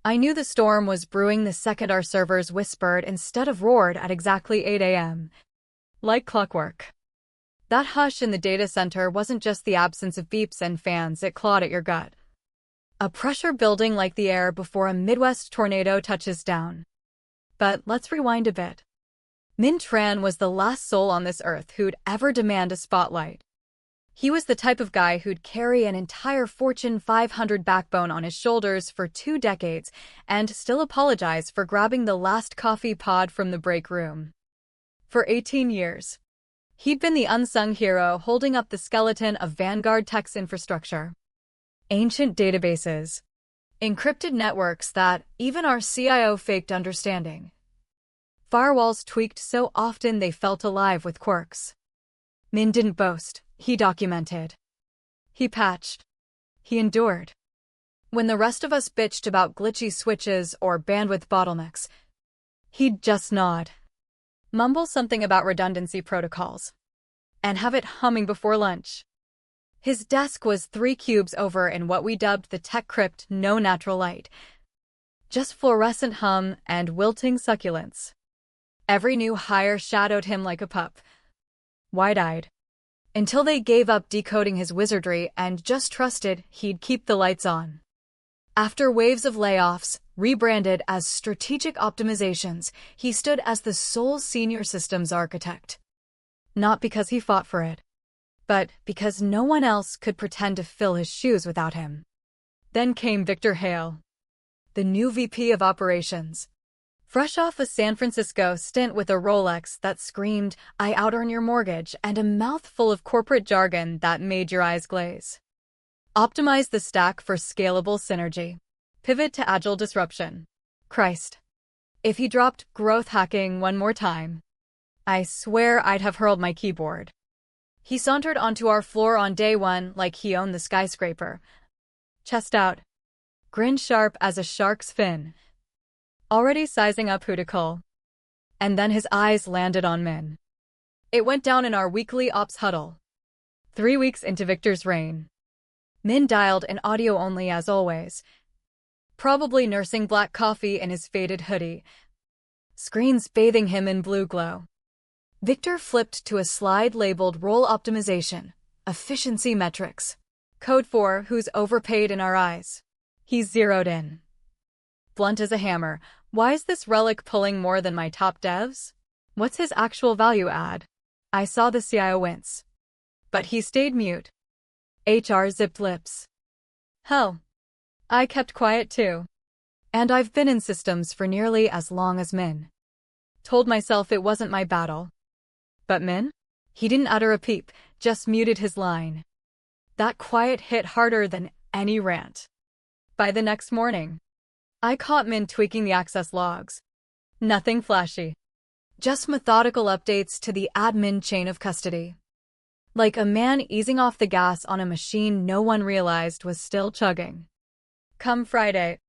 I knew the storm was brewing the second our servers whispered instead of roared at exactly 8 a.m. Like clockwork. That hush in the data center wasn't just the absence of beeps and fans, it clawed at your gut. A pressure building like the air before a Midwest tornado touches down. But let's rewind a bit. Min Tran was the last soul on this earth who'd ever demand a spotlight. He was the type of guy who'd carry an entire Fortune 500 backbone on his shoulders for 2 decades and still apologize for grabbing the last coffee pod from the break room. For 18 years. He'd been the unsung hero holding up the skeleton of Vanguard Tech's infrastructure. Ancient databases. Encrypted networks that even our CIO faked understanding. Firewalls tweaked so often they felt alive with quirks. Min didn't boast, he documented. He patched. He endured. When the rest of us bitched about glitchy switches or bandwidth bottlenecks, he'd just nod. Mumble something about redundancy protocols. And have it humming before lunch. His desk was 3 cubes over in what we dubbed the tech crypt, no natural light. Just fluorescent hum and wilting succulence. Every new hire shadowed him like a pup. Wide-eyed. Until they gave up decoding his wizardry and just trusted he'd keep the lights on. After waves of layoffs, rebranded as strategic optimizations, he stood as the sole senior systems architect. Not because he fought for it, but because no one else could pretend to fill his shoes without him. Then came Victor Hale, the new VP of Operations. Fresh off a San Francisco stint with a Rolex that screamed, "I out-earn your mortgage," and a mouthful of corporate jargon that made your eyes glaze. Optimize the stack for scalable synergy. Pivot to agile disruption. Christ. If he dropped growth hacking one more time, I swear I'd have hurled my keyboard. He sauntered onto our floor on day one like he owned the skyscraper. Chest out. Grin sharp as a shark's fin. Already sizing up who to call. And then his eyes landed on Min. It went down in our weekly ops huddle. 3 weeks into Victor's reign. Min dialed in audio only as always. Probably nursing black coffee in his faded hoodie. Screens bathing him in blue glow. Victor flipped to a slide labeled Role Optimization, Efficiency Metrics. Code for who's overpaid in our eyes. He zeroed in. Blunt as a hammer, why is this relic pulling more than my top devs? What's his actual value add? I saw the CIO wince. But he stayed mute. HR zipped lips. Hell. I kept quiet too. And I've been in systems for nearly as long as Min. Told myself it wasn't my battle. But Min? He didn't utter a peep, just muted his line. That quiet hit harder than any rant. By the next morning, I caught Min tweaking the access logs. Nothing flashy. Just methodical updates to the admin chain of custody. Like a man easing off the gas on a machine no one realized was still chugging. Come Friday,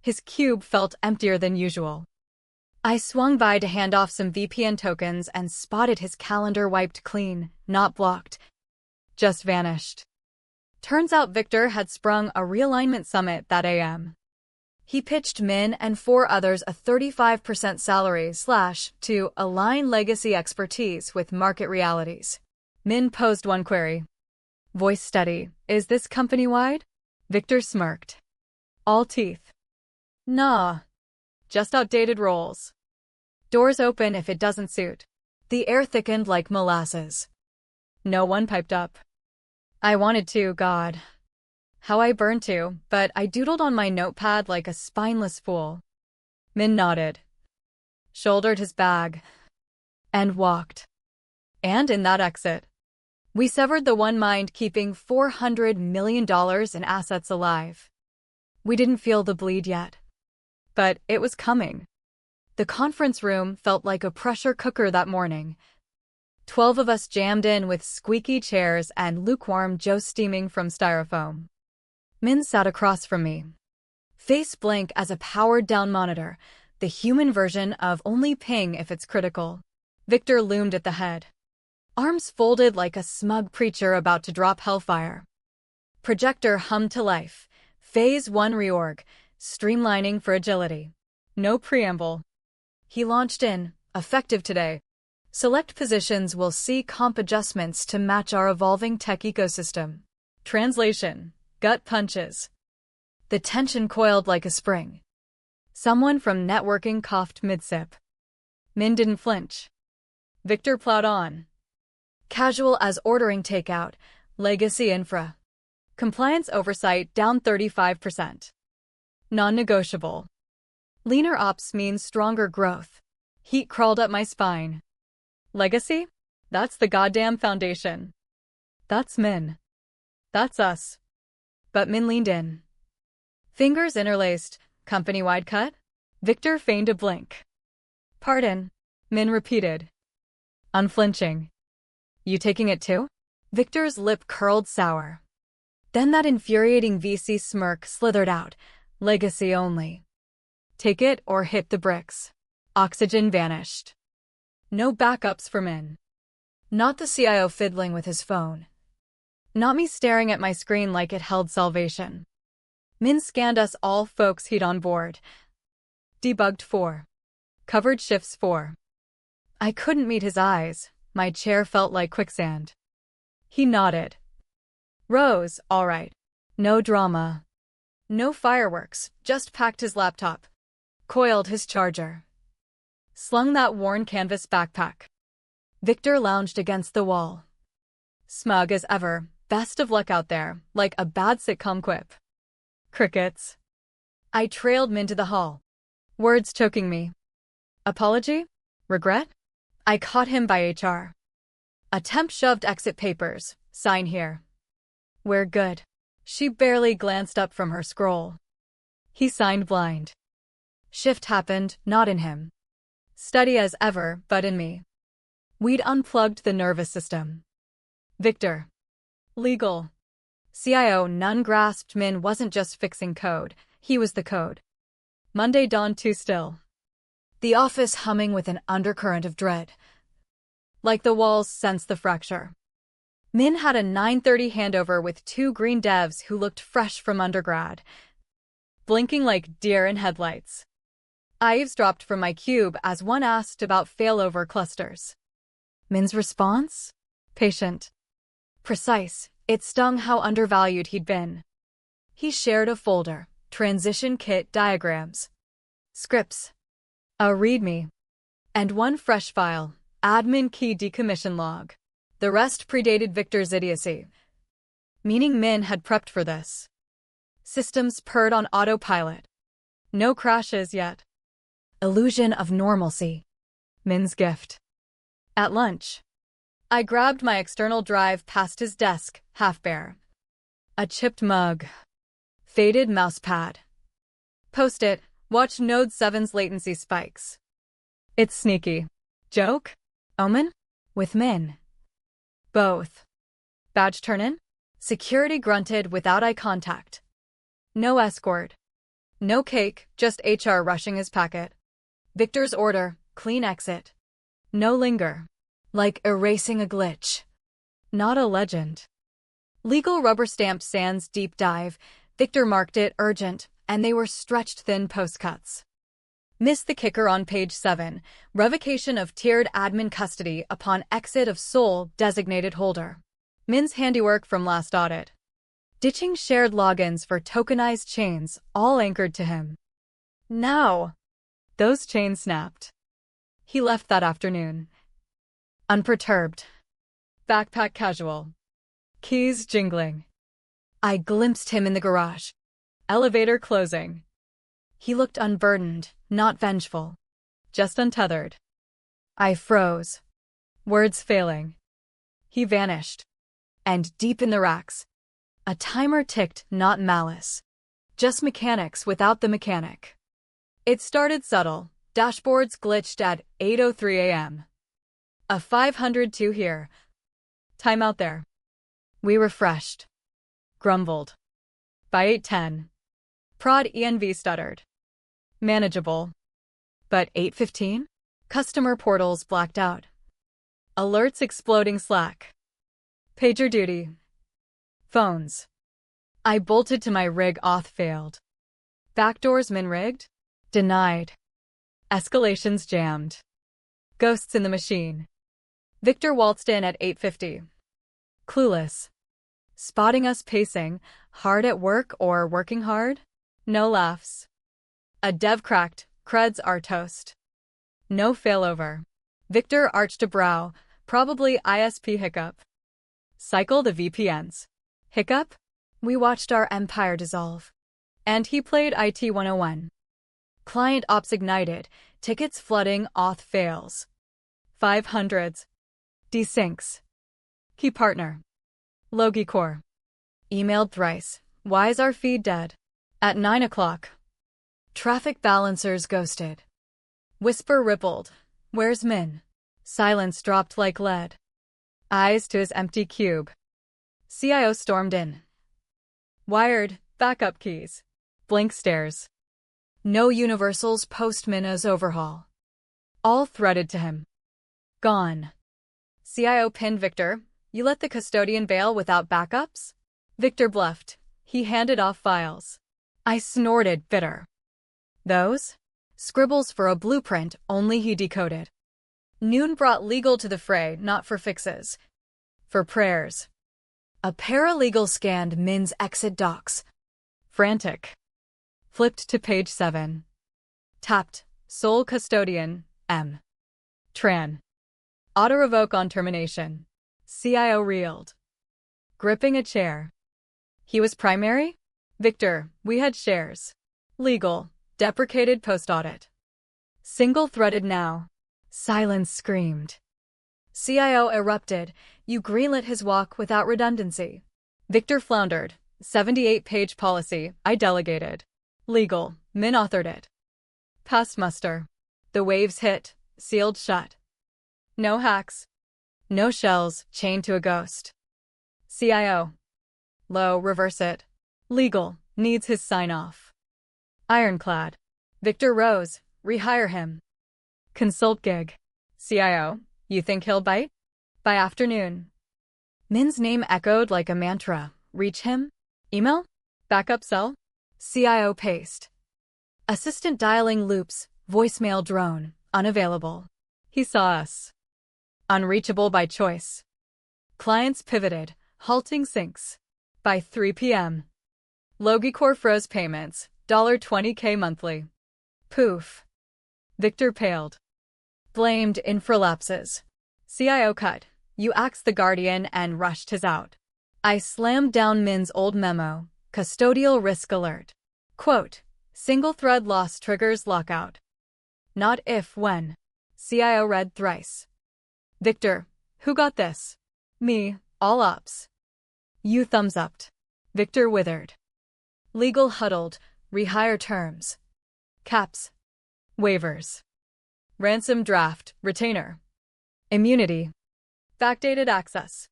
his cube felt emptier than usual. I swung by to hand off some VPN tokens and spotted his calendar wiped clean, not blocked. Just vanished. Turns out Victor had sprung a realignment summit that AM. He pitched Min and 4 others a 35% salary / to align legacy expertise with market realities. Min posed one query. Voice steady, is this company-wide? Victor smirked. All teeth. Nah. Just outdated roles. Doors open if it doesn't suit. The air thickened like molasses. No one piped up. I wanted to, God. How I burned to, but I doodled on my notepad like a spineless fool. Min nodded. Shouldered his bag. And walked. And in that exit, we severed the one mind keeping $400 million in assets alive. We didn't feel the bleed yet. But it was coming. The conference room felt like a pressure cooker that morning. 12 of us jammed in with squeaky chairs and lukewarm Joe steaming from styrofoam. Min sat across from me. Face blank as a powered-down monitor, the human version of only ping if it's critical. Victor loomed at the head. Arms folded like a smug preacher about to drop hellfire. Projector hummed to life. Phase 1 reorg. streamlining for agility. No preamble. He launched in, effective today. Select positions will see comp adjustments to match our evolving tech ecosystem. Translation. Gut punches. The tension coiled like a spring. Someone from networking coughed mid-sip. Min didn't flinch. Victor plowed on. Casual as ordering takeout, legacy infra. Compliance oversight down 35%. Non-negotiable. Leaner ops means stronger growth. Heat crawled up my spine. Legacy? That's the goddamn foundation. That's Min. That's us. But Min leaned in. Fingers interlaced, company-wide cut? Victor feigned a blink. Pardon, Min repeated. Unflinching. You taking it too? Victor's lip curled sour. Then that infuriating VC smirk slithered out. Legacy only. Take it or hit the bricks. Oxygen vanished. No backups for Min. Not the CIO fiddling with his phone. Not me staring at my screen like it held salvation. Min scanned us all folks he'd on board. Debugged 4. Covered shifts 4. I couldn't meet his eyes. My chair felt like quicksand. He nodded. Rose, all right. No drama. No fireworks, just packed his laptop. Coiled his charger. Slung that worn canvas backpack. Victor lounged against the wall. Smug as ever, best of luck out there, like a bad sitcom quip. Crickets. I trailed Min to the hall. Words choking me. Apology? Regret? I caught him by HR. A temp shoved exit papers. Sign here. We're good. She barely glanced up from her scroll. He signed blind. Shift happened, not in him. Steady as ever, but in me. We'd unplugged the nervous system. Victor. Legal. CIO none grasped Min wasn't just fixing code, he was the code. Monday dawned too still. The office humming with an undercurrent of dread. Like the walls sensed the fracture. Min had a 9:30 handover with 2 green devs who looked fresh from undergrad. Blinking like deer in headlights. I eavesdropped from my cube as one asked about failover clusters. Min's response? Patient. Precise. It stung how undervalued he'd been. He shared a folder, transition kit diagrams, scripts, a readme, and one fresh file, admin key decommission log. The rest predated Victor's idiocy. Meaning Min had prepped for this. Systems purred on autopilot. No crashes yet. Illusion of normalcy. Min's gift. At lunch, I grabbed my external drive past his desk, half bare. A chipped mug. Faded mousepad. Post-it, watch Node 7's latency spikes. It's sneaky. Joke? Omen? With Min. Both. Badge turn-in? Security grunted without eye contact. No escort. No cake, just HR rushing his packet. Victor's order, clean exit. No linger. Like erasing a glitch. Not a legend. Legal rubber-stamped sans deep dive. Victor marked it urgent, and they were stretched thin postcuts. Missed the kicker on page 7, revocation of tiered admin custody upon exit of sole designated holder. Min's handiwork from last audit. Ditching shared logins for tokenized chains, all anchored to him. Now, those chains snapped. He left that afternoon. Unperturbed. Backpack casual. Keys jingling. I glimpsed him in the garage. Elevator closing. He looked unburdened, not vengeful. Just untethered. I froze. Words failing. He vanished. And deep in the racks. A timer ticked, not malice. Just mechanics without the mechanic. It started subtle. Dashboards glitched at 8:03 a.m. A 502 here. Time out there. We refreshed. Grumbled. By 8:10. Prod ENV stuttered. Manageable. But 8:15? Customer portals blacked out. Alerts exploding Slack. Pager duty. Phones. I bolted to my rig. Auth failed. Backdoors Min rigged? Denied. Escalations jammed. Ghosts in the machine. Victor waltzed in at 8:50. Clueless. Spotting us pacing, hard at work or working hard? No laughs. A dev cracked, creds are toast. No failover. Victor arched a brow, probably ISP hiccup. Cycle the VPNs. Hiccup? We watched our empire dissolve. And he played IT 101. Client ops ignited, tickets flooding, auth fails. 500s. Desyncs. Key partner. Logicore. Emailed thrice. Why's our feed dead? At 9 o'clock. Traffic balancers ghosted. Whisper rippled. Where's Min? Silence dropped like lead. Eyes to his empty cube. CIO stormed in. Wired, backup keys. Blink stares. No universals post Minna's overhaul. All threaded to him. Gone. CIO pinned Victor. You let the custodian bail without backups? Victor bluffed. He handed off files. I snorted, bitter. Those? Scribbles for a blueprint only he decoded. Noon brought legal to the fray, not for fixes. For prayers. A paralegal scanned Min's exit docs. Frantic. Flipped to page 7. Tapped. Sole custodian, M. Tran. Auto-revoke on termination. CIO reeled. Gripping a chair. He was primary? Victor, we had shares. Legal. Deprecated post-audit. Single-threaded now. Silence screamed. CIO erupted. You greenlit his walk without redundancy. Victor floundered. 78-page policy. I delegated. Legal. Min authored it. Passed muster. The waves hit. Sealed shut. No hacks. No shells. Chained to a ghost. CIO. Low. Reverse it. Legal. Needs his sign-off. Ironclad. Victor rose. Rehire him. Consult gig. CIO. You think he'll bite? By afternoon. Min's name echoed like a mantra. Reach him? Email? Backup cell? CIO paced. Assistant dialing loops. Voicemail drone. Unavailable. He saw us. Unreachable by choice. Clients pivoted. Halting syncs. By 3 p.m. Logicore froze payments. $20K monthly. Poof. Victor paled. Blamed infralapses. CIO cut. You axed the guardian and rushed his out. I slammed down Min's old memo. Custodial risk alert. Quote. Single thread loss triggers lockout. Not if, when. CIO read thrice. Victor. Who got this? Me. All ops. You thumbs upped. Victor withered. Legal huddled. Rehire terms. Caps. Waivers. Ransom draft. Retainer. Immunity. Backdated access.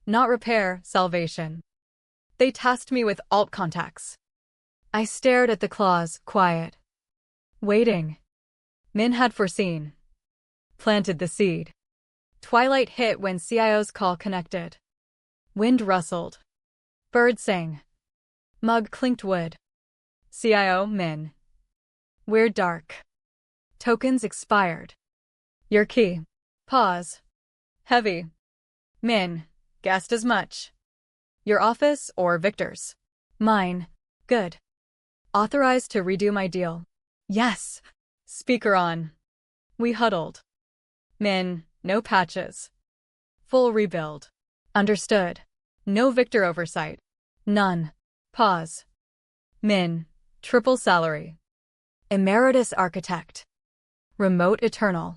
Not repair. Salvation. They tasked me with alt contacts. I stared at the clause, quiet. Waiting. Min had foreseen. Planted the seed. Twilight hit when CIO's call connected. Wind rustled. Bird sang. Mug clinked wood. CIO, Min. We're dark. Tokens expired. Your key. Pause. Heavy. Min. Guessed as much. Your office or Victor's? Mine. Good. Authorized to redo my deal. Yes. Speaker on. We huddled. Min. No patches. Full rebuild. Understood. No Victor oversight. None. Pause. Min. Triple salary. Emeritus architect. Remote eternal.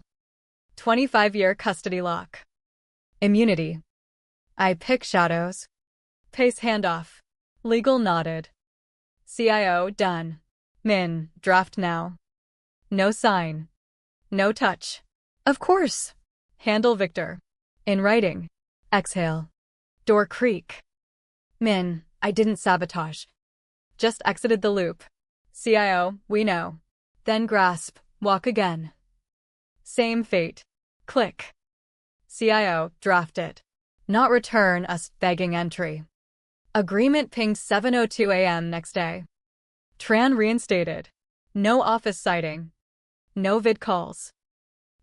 25-year custody lock. Immunity. I pick shadows. Pace handoff. Legal nodded. CIO done. Min, draft now. No sign. No touch. Of course. Handle Victor. In writing. Exhale. Door creak. Min, I didn't sabotage. Just exited the loop. CIO, we know. Then grasp, walk again. Same fate. Click. CIO, draft it. Not return us begging entry. Agreement pinged 7:02 a.m. next day. Tran reinstated. No office sighting. No vid calls.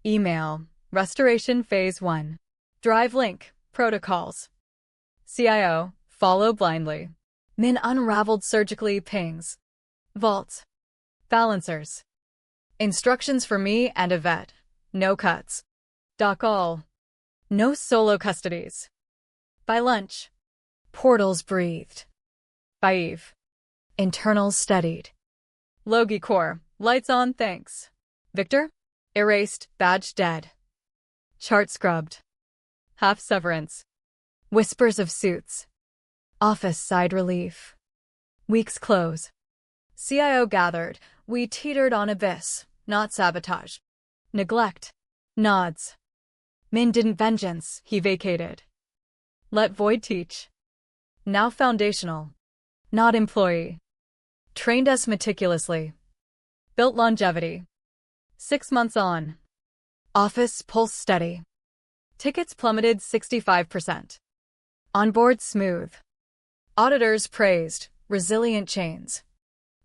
Email. Restoration Phase 1. Drive link. Protocols. CIO. Follow blindly. Min unraveled surgically pings. Vault. Balancers. Instructions for me and Yvette. No cuts. Doc all. No solo custodies. By lunch. Portals breathed. By eve. Internals studied. Logi core. Lights on thanks. Victor? Erased. Badge dead. Chart scrubbed. Half severance. Whispers of suits. Office sighed relief. Weeks close. CIO gathered. We teetered on abyss, not sabotage. Neglect. Nods. Min didn't vengeance, he vacated. Let void teach. Now foundational. Not employee. Trained us meticulously. Built longevity. 6 months on. Office pulse steady. Tickets plummeted 65%. Onboard smooth. Auditors praised. Resilient chains.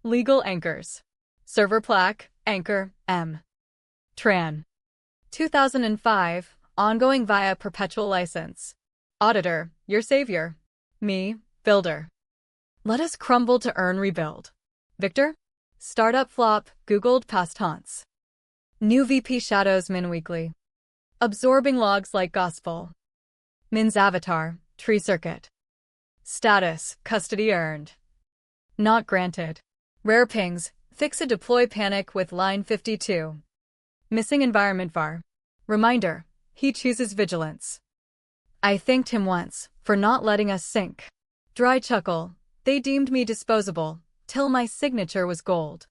Legal anchors. Server plaque, anchor, M. Tran. 2005, ongoing via perpetual license. Auditor, your savior. Me, builder. Let us crumble to earn rebuild. Victor? Startup flop, Googled past haunts. New VP shadows Min weekly. Absorbing logs like gospel. Min's avatar, tree circuit. Status, custody earned. Not granted. Rare pings, fix a deploy panic with line 52. Missing environment var. Reminder, he chooses vigilance. I thanked him once for not letting us sink. Dry chuckle, they deemed me disposable, till my signature was gold.